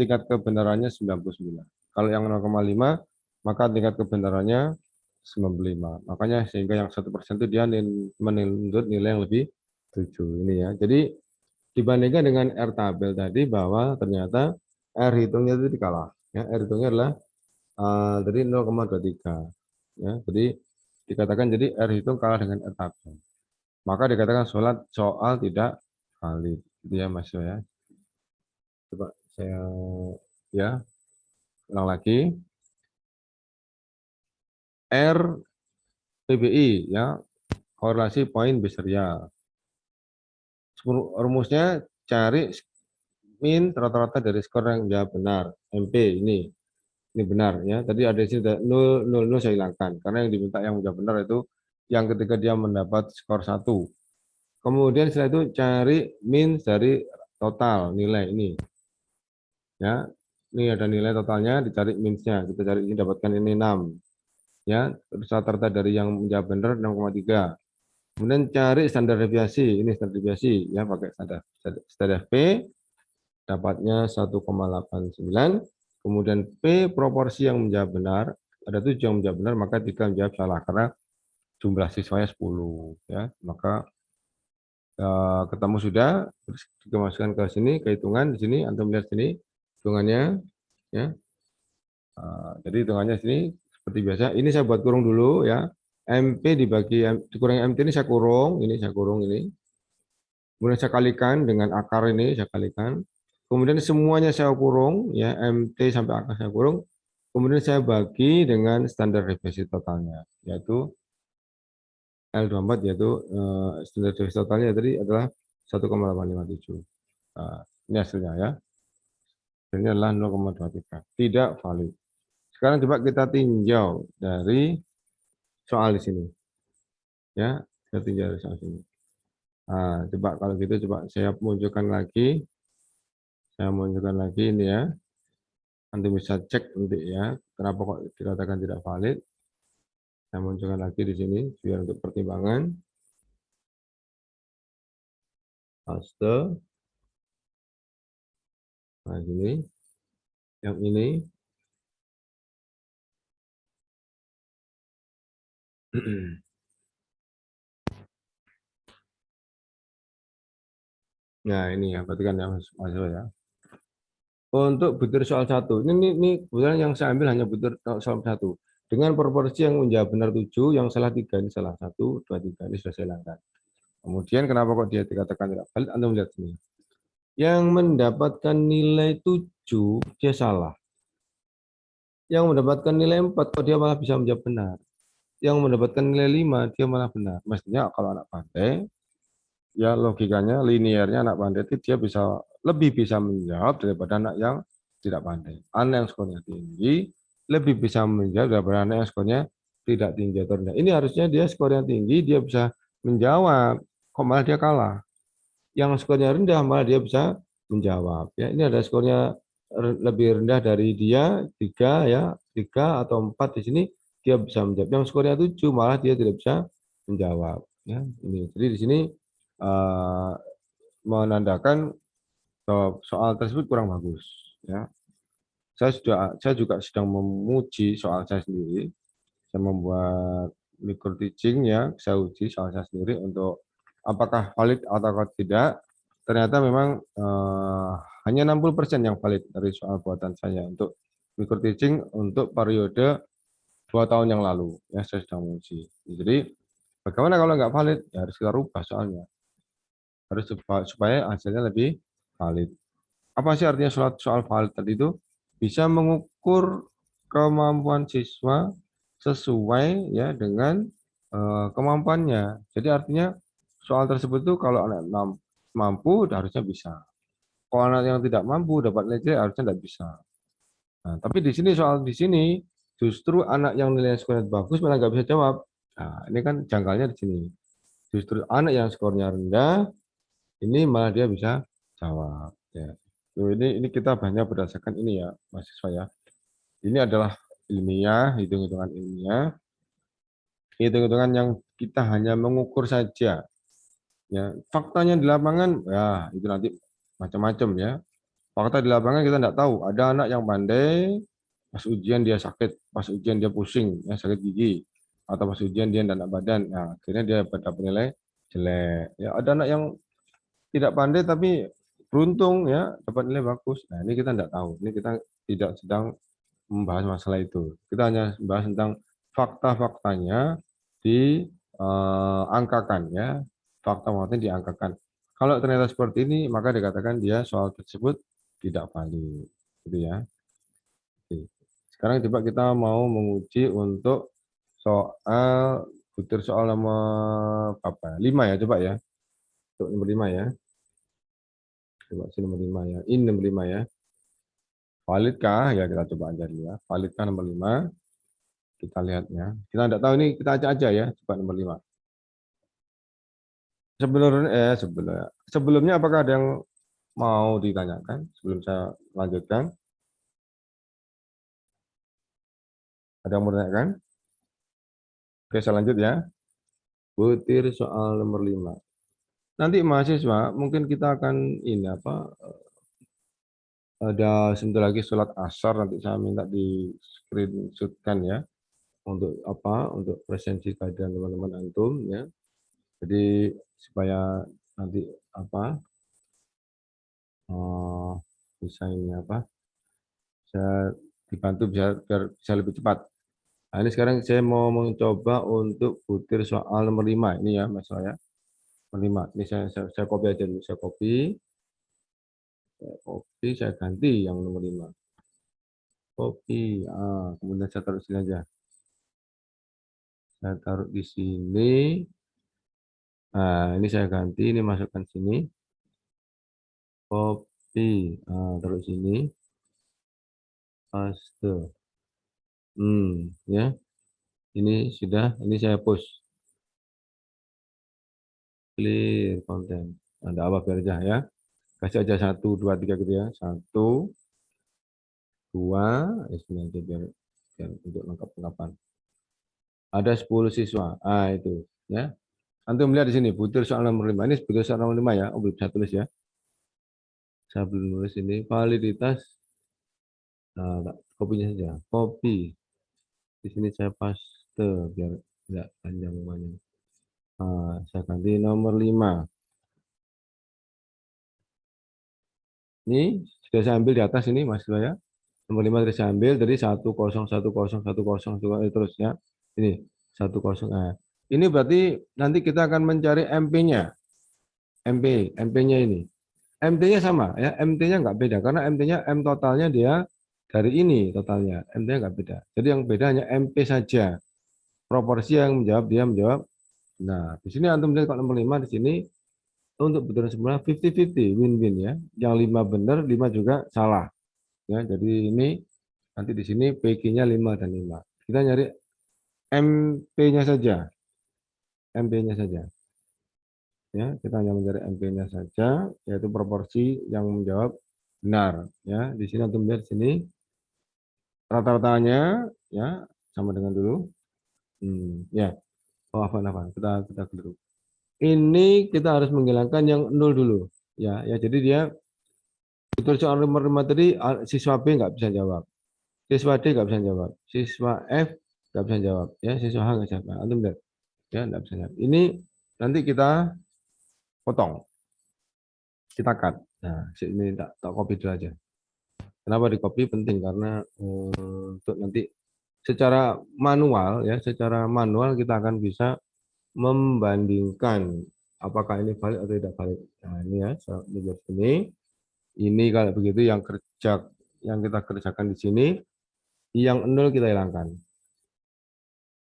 tingkat kebenarannya 99. Kalau yang 0,5 maka tingkat kebenarannya 95. Makanya sehingga yang 1% itu dia menuntut nilai yang lebih 7 ini ya. Jadi dibandingkan dengan R tabel tadi bahwa ternyata R hitungnya itu dikalah. Ya, R hitungnya adalah dari 0,23. Ya, jadi dikatakan jadi R hitung kalah dengan R tabel. Maka dikatakan soal tidak valid. Gitu ya Mas ya. Coba saya ya ulang lagi. R PBI ya, korelasi poin biserial. Rumusnya cari min rata-rata dari skor yang jawab benar, MP ini benar ya. Tadi ada di sini 0, 0, 0 saya hilangkan karena yang diminta yang jawab benar itu yang ketika dia mendapat skor 1. Kemudian setelah itu cari min dari total nilai ini. Ya, ini ada nilai totalnya, dicari min-nya, kita cari ini dapatkan ini 6. Ya, terus rata-rata dari yang menjawab benar 6,3. Kemudian cari standar deviasi, ini standar deviasi ya pakai standar P, dapatnya 1,89. Kemudian P proporsi yang menjawab benar, ada 7 yang menjawab benar, maka 3 menjawab salah karena jumlah siswanya 10 ya. Maka ketemu sudah, terus dimasukkan ke sini, kehitungan di sini, antum lihat sini hitungannya ya. Jadi hitungannya sini seperti biasa. Ini saya buat kurung dulu ya. MP dibagi dikurangi MT ini saya kurung, ini. Kemudian saya kalikan dengan akar ini, saya kalikan. Kemudian semuanya saya kurung ya, MT sampai akar saya kurung. Kemudian saya bagi dengan standar deviasi totalnya, yaitu L24, yaitu standar deviasi totalnya tadi adalah 1,857. Ini hasilnya ya. Ini adalah 0,23. Tidak valid. Sekarang coba kita tinjau dari soal di sini. Ya, kita tinjau dari soal sini. Nah, coba kalau gitu coba saya munculkan lagi. Saya munculkan lagi ini ya. Nanti bisa cek nanti ya, kenapa kok dikatakan tidak valid. Saya munculkan lagi di sini biar untuk pertimbangan. Paste. Nah, ini. Yang ini. Nah, ini ya, berarti kan yang masuk ya. Untuk butir soal 1, ini kebetulan yang saya ambil hanya butir soal 1. Dengan proporsi yang menjawab benar 7, yang salah 3, ini salah 1, 2, 3, ini sudah saya hilangkan. Kemudian kenapa kok dia dikatakan tidak valid? Anda melihat sini. Yang mendapatkan nilai 7, dia salah. Yang mendapatkan nilai 4, kok dia malah bisa menjawab benar. Yang mendapatkan nilai 5, dia malah benar. Mestinya kalau anak pandai, ya logikanya, linearnya anak pandai itu dia lebih bisa menjawab daripada anak yang tidak pandai. Anak yang skornya tinggi, lebih bisa menjawab daripada anak yang skornya tidak tinggi atau rendah. Ini harusnya dia skornya tinggi, dia bisa menjawab, kok malah dia kalah. Yang skornya rendah malah dia bisa menjawab. Ya, ini ada skornya lebih rendah dari dia 3 ya, 3 atau 4 di sini dia bisa menjawab. Yang skornya 7 malah dia tidak bisa menjawab ya. Ini. Jadi di sini menandakan bahwa soal tersebut kurang bagus ya. Saya juga sedang memuji soal saya sendiri. Saya membuat micro teaching ya, saya uji soal saya sendiri untuk apakah valid atau tidak. Ternyata memang hanya 60% yang valid dari soal buatan saya untuk micro teaching untuk periode 2 tahun yang lalu. Ya, saya sedang menguji. Jadi, bagaimana kalau nggak valid? Ya harus kita rubah soalnya. Harus supaya hasilnya lebih valid. Apa sih artinya soal valid tadi itu? Bisa mengukur kemampuan siswa sesuai ya dengan kemampuannya. Jadi artinya soal tersebut tuh kalau anak mampu harusnya bisa. Kalau anak yang tidak mampu dapat nilai harusnya tidak bisa. Nah, tapi di sini soal di sini justru anak yang nilai skornya bagus malah nggak bisa jawab. Nah, ini kan janggalnya di sini. Justru anak yang skornya rendah ini malah dia bisa jawab. Ya. Ini kita banyak berdasarkan ini ya, mahasiswa ya. Ini adalah ilmiah, hitung-hitungan ilmiah, hitung-hitungan yang kita hanya mengukur saja. Ya, faktanya di lapangan, ya itu nanti macam-macam ya. Fakta di lapangan kita tidak tahu. Ada anak yang pandai, pas ujian dia sakit, pas ujian dia pusing, ya sakit gigi, atau pas ujian dia tidak enak badan. Nah, akhirnya dia dapat nilai jelek. Ya, ada anak yang tidak pandai tapi beruntung ya dapat nilai bagus. Nah, ini kita tidak tahu. Ini kita tidak sedang membahas masalah itu. Kita hanya membahas tentang fakta-faktanya diangkakan ya. Fakta-faktanya diangkakan. Kalau ternyata seperti ini, maka dikatakan dia soal tersebut tidak valid. Gitu ya. Oke. Sekarang coba kita mau menguji untuk soal butir soal nomor apa? 5 ya, coba ya. Untuk nomor 5 ya. Coba sih nomor 5 ya. Ini nomor 5 ya. Validkah? Ya kita coba aja dulu ya. Validkah nomor 5? Kita lihat ya. Kita tidak tahu ini, kita acak aja ya. Coba nomor 5. Sebelumnya apakah ada yang mau ditanyakan sebelum saya lanjutkan? Ada yang mau ditanyakan? Oke, saya lanjut ya. Butir soal nomor 5. Nanti mahasiswa mungkin kita akan ini apa? Ada sebentar lagi sholat asar, nanti saya minta di screenshotkan ya untuk apa? Untuk presensi kajian teman-teman antum ya. Jadi supaya nanti apa? Bisa ini apa? Saya dibantu biar bisa lebih cepat. Nah, ini sekarang saya mau mencoba untuk butir soal nomor 5 ini ya Mas ya. Nomor 5. Ini saya copy aja dulu. Saya ganti yang nomor 5. Copy. Kemudian saya taruh sini aja. Saya taruh di sini. Nah, ini saya ganti, ini masukkan sini. Copy. Taruh sini. Paste. Ya. Ini sudah, ini saya post. Clear content. Ada apa biar aja ya. Kasih aja 1, 2, 3 gitu ya. 1, 2, sini aja biar untuk lengkap-lengkapan. Ada 10 siswa. Itu ya. Antum melihat di sini, butir soal nomor 5. Ini butir soal nomor 5 ya. Oh, belum saya tulis ya. Saya belum tulis ini. Validitas. Kopinya saja. Copy. Di sini saya paste biar tidak panjang namanya. Saya ganti nomor 5. Ini sudah saya ambil di atas ini Mas ya. Nomor 5 sudah saya ambil dari 10101010 terus ya. Ini 10. Ini berarti nanti kita akan mencari MP-nya. MP-nya ini. MT-nya sama ya. MT-nya nggak beda karena MT-nya M totalnya dia dari ini totalnya. MT-nya nggak beda. Jadi yang beda hanya MP saja. Proporsi yang menjawab dia menjawab. Nah, di sini antum lihat nomor 5 di sini untuk betul semua 50-50 win-win ya. Yang 5 benar, 5 juga salah. Ya, jadi ini nanti di sini PQ-nya 5 dan 5. Kita nyari MP-nya saja. MP-nya saja. Ya, kita hanya mencari MP-nya saja, yaitu proporsi yang menjawab Benar, ya. Di sini antum lihat sini rata-ratanya ya sama dengan dulu. Ya. Oh, apa? Kita keliru. Ini kita harus menghilangkan yang 0 dulu. Ya, jadi dia betul soal nomor 5 tadi siswa B nggak bisa jawab. Siswa D nggak bisa jawab. Siswa F nggak bisa jawab. Ya, siswa H nggak bisa jawab. Antum lihat. Ya, nggak bisa jawab. Ini nanti kita potong. Kita cut. Nah, ini tak copy dulu aja. Kenapa di copy penting? Karena untuk nanti secara manual ya, secara manual kita akan bisa membandingkan apakah ini valid atau tidak valid. Nah, ini ya, lihat sini. Ini kalau begitu yang kita kerjakan di sini, yang 0 kita hilangkan.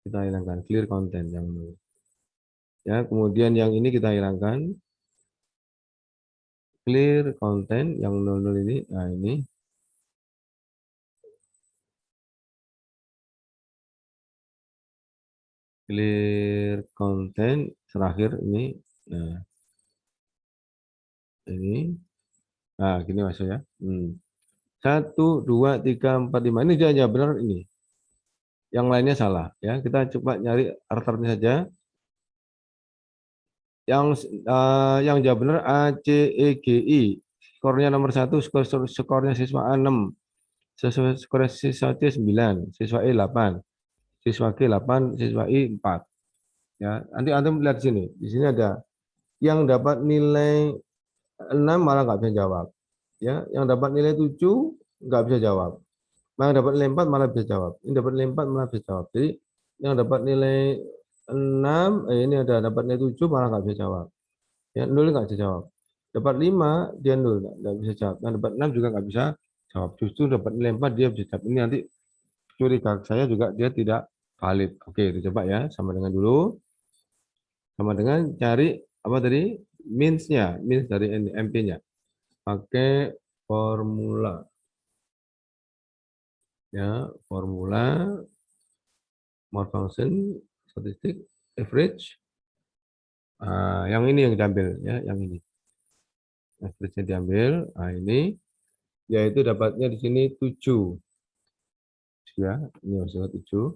Kita hilangkan clear content yang 0. Ya, kemudian yang ini kita hilangkan clear content yang 00 ini. Nah, ini clear content terakhir ini. Nah, ini. Nah, gini maksudnya. 1, 2, 3, 4, 5. Ini dia aja benar ini. Yang lainnya salah. Ya, kita coba nyari alternatif saja. Yang jawab benar A, C, E, G, I. Skornya nomor 1, skornya siswa A 6. Skornya siswa C 9, siswa E 8, siswa G 8, siswa I 4. Ya, nanti antum lihat di sini. Di sini ada yang dapat nilai 6 malah nggak bisa jawab. Ya, yang dapat nilai 7 nggak bisa jawab. Yang dapat nilai 4 malah bisa jawab. Ini dapat nilai 4 malah bisa jawab. Jadi yang dapat nilai 6, ini ada dapat nilai 7 malah nggak bisa jawab. Ya, 0 nggak bisa jawab. Dapat 5, dia 0, nggak bisa jawab. Yang dapat 6 juga nggak bisa jawab. Justru dapat nilai 4, dia bisa jawab. Ini nanti curiga saya juga dia tidak valid. Oke, itu coba ya. Sama dengan dulu. Sama dengan cari, apa tadi? Means-nya. Means dari MP-nya. Pakai formula. Ya, formula. More function, statistik, average. Yang ini yang diambil. Ya, yang ini. Average-nya diambil. Nah, ini yaitu dapatnya di sini 7. Ya, ini maksudnya 7.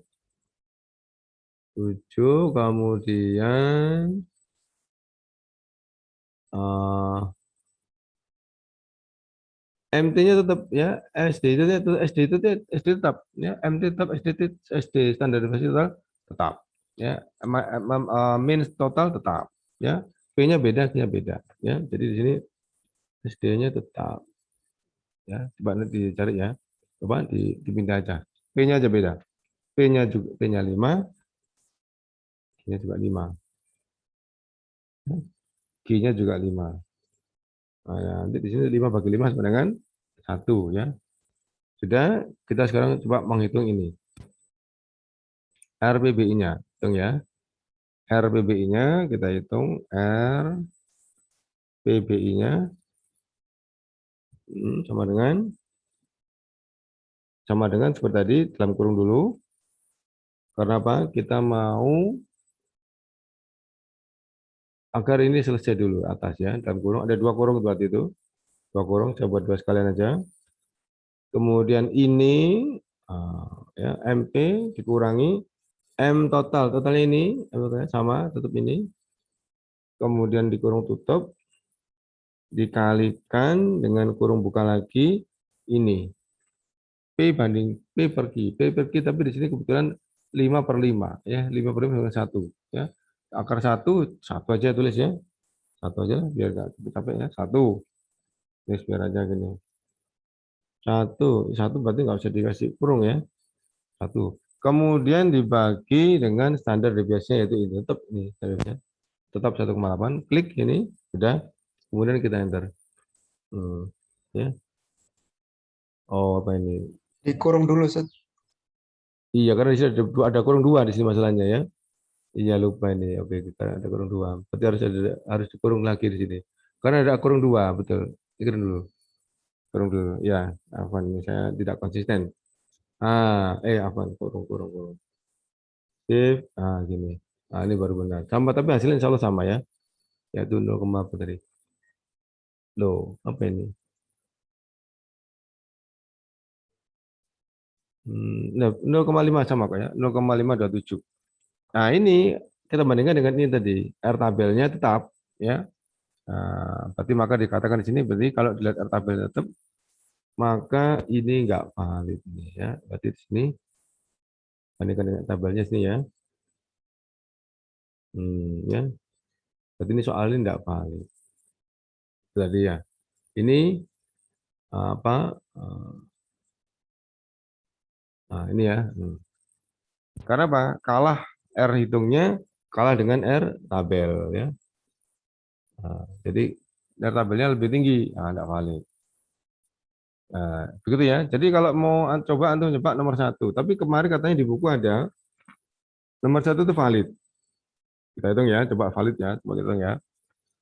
7 kemudian MT-nya tetap ya, SD tetap ya, MT tetap SD standar deviasi total tetap ya, min total tetap ya, P-nya beda, Q-nya beda ya. Jadi di sini SD-nya tetap ya, coba nanti dicari ya, coba dipindah aja, P-nya aja beda, P-nya juga, P-nya 5, Q-nya juga 5, G-nya juga 5. Nah, ya, nanti di sini 5 bagi 5 sama dengan 1 ya. Sudah, kita sekarang coba menghitung ini. RPBI-nya, hitung ya. RPBI-nya kita hitung, RPBI-nya sama dengan seperti tadi, dalam kurung dulu. Karena apa? Kita mau agar ini selesai dulu atas ya, dalam kurung. Ada 2 kurung buat itu. 2 kurung, saya buat 2 sekalian aja. Kemudian ini, ya, MP dikurangi M totalnya ini sama, tutup ini. Kemudian dikurung tutup, dikalikan dengan kurung buka lagi ini. P banding P per Q, tapi di sini kebetulan 5/5 ya, 5/5 dengan 1 ya. Akar 1 aja tulis ya. 1 aja biar enggak capek ya. 1. Tulis biar aja gini. 1 berarti nggak usah dikasih kurung ya. 1. Kemudian dibagi dengan standar deviasinya, yaitu ini tetap ini standarnya. Tetap 1,8, klik ini sudah, kemudian kita enter. Ya. Oh, apa ini? Dikurung dulu, Set. Iya, karena di sini ada kurung 2 di sini masalahnya ya. Iya, lupa ini. Oke, kita ada kurung 2. Berarti harus dikurung lagi di sini. Karena ada kurung 2, betul. Pikirin dulu. Kurung dulu. Ya, Afwan, ini saya tidak konsisten. Afwan, kurung. Shift, gini. Ini baru benar. Sama, tapi hasilnya insya Allah sama ya. Yaitu 0, apa tadi? Loh, apa ini? Nah, 0,5 sama kok ya, 0,527. Nah, ini kita bandingkan dengan ini tadi, R tabelnya tetap ya. Nah, berarti maka dikatakan di sini berarti kalau dilihat R tabel tetap maka ini enggak valid nih ya. Berarti di sini bandingkan dengan tabelnya sini ya. Ya. Berarti ini soal ini enggak valid. Berarti ya. Ini apa? Nah, ini ya. Karena apa? Kalah R hitungnya kalah dengan R tabel ya. Nah, jadi R tabelnya lebih tinggi, enggak valid. Nah, begitu ya. Jadi kalau mau coba antum coba nomor 1. Tapi kemarin katanya di buku ada nomor 1 itu valid. Kita hitung ya, coba valid ya, coba kita hitung ya.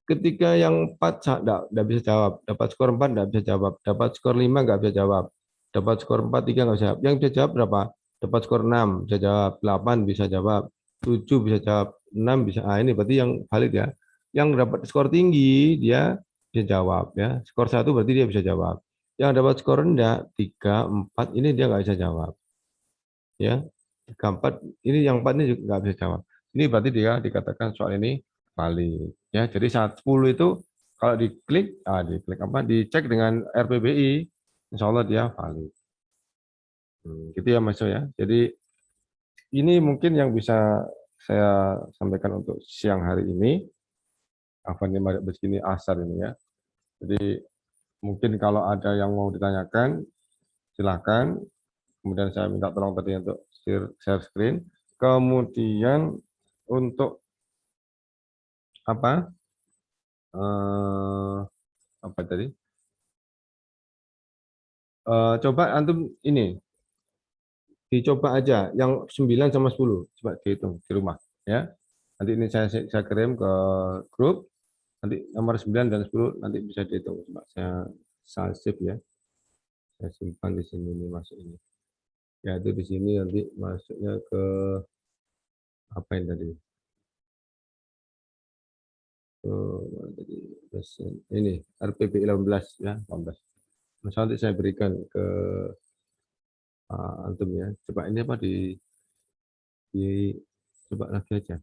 Ketika yang 4 enggak bisa jawab, dapat skor 4 enggak bisa jawab, dapat skor 5 enggak bisa jawab, dapat skor 4 3 enggak bisa jawab. Yang bisa jawab berapa? Dapat skor 6 bisa jawab, 8 bisa jawab, 7 bisa jawab, 6 bisa. Ah, ini berarti yang valid ya. Yang dapat skor tinggi dia bisa jawab ya. Skor 1 berarti dia bisa jawab. Yang dapat skor rendah 3, 4 ini dia nggak bisa jawab. Ya. 3, 4 ini yang 4 ini juga nggak bisa jawab. Ini berarti dia dikatakan soal ini valid. Ya, jadi 10 itu kalau diklik apa? Dicek dengan RPBI, insya Allah dia valid. Gitu ya Mas ya. Jadi ini mungkin yang bisa saya sampaikan untuk siang hari ini. Apa ini begini asar ini ya. Jadi mungkin kalau ada yang mau ditanyakan, silakan. Kemudian saya minta tolong tadi untuk share screen. Kemudian untuk apa? Apa tadi? Coba antum ini dicoba aja yang 9 sama 10. Coba dihitung di rumah ya. Nanti ini saya kirim ke grup. Nanti nomor 9 dan 10 nanti bisa dihitung. Coba saya save ya. Saya simpan di sini nih masuk ini. Ya itu di sini nanti masuknya ke apa yang tadi? Ini RPB 18 ya, 18. Nanti saya berikan ke antum ya. Coba ini apa di coba lagi aja.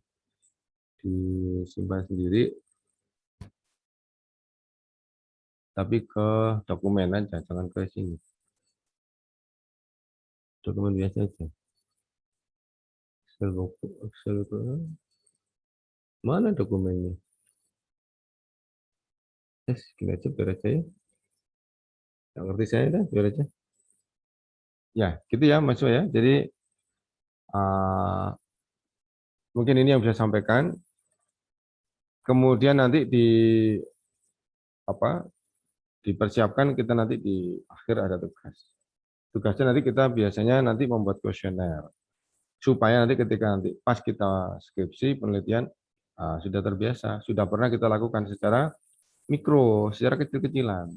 Disimpan sendiri. Tapi ke dokumen aja, jangan ke sini. Dokumen biasa aja. Excel ke mana dokumennya? Gini aja biar aja ya. Yang ngerti saya dah, biar aja. Ya, gitu ya Mas ya. Jadi mungkin ini yang bisa sampaikan. Kemudian nanti dipersiapkan kita nanti di akhir ada tugas. Tugasnya nanti kita biasanya nanti membuat kuesioner supaya nanti ketika nanti pas kita skripsi penelitian sudah terbiasa, sudah pernah kita lakukan secara mikro, secara kecil-kecilan,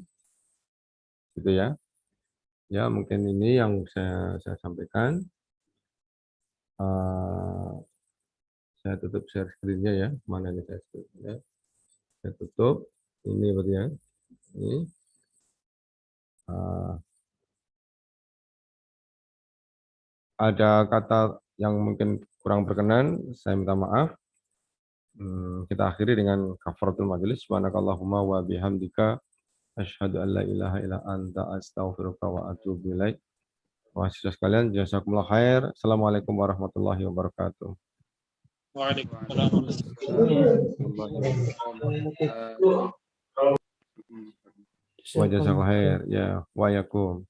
gitu ya. Ya mungkin ini yang saya sampaikan. Saya tutup share screen-nya ya. Mana ini share screen-nya? Saya tutup. Ini berarti ya. Ini. Ada kata yang mungkin kurang berkenan, saya minta maaf. Kita akhiri dengan kafaratul majelis. Subhanakallahumma wa bihamdika asyhadu an la ilaha illa anta astaghfiruka wa atubu ilaik. Mahasiswa sekalian, jazakumullah khair. Assalamualaikum warahmatullahi wabarakatuh. Waalaikumsalam. Wa jazakumullah khair. Ya, wa yakum.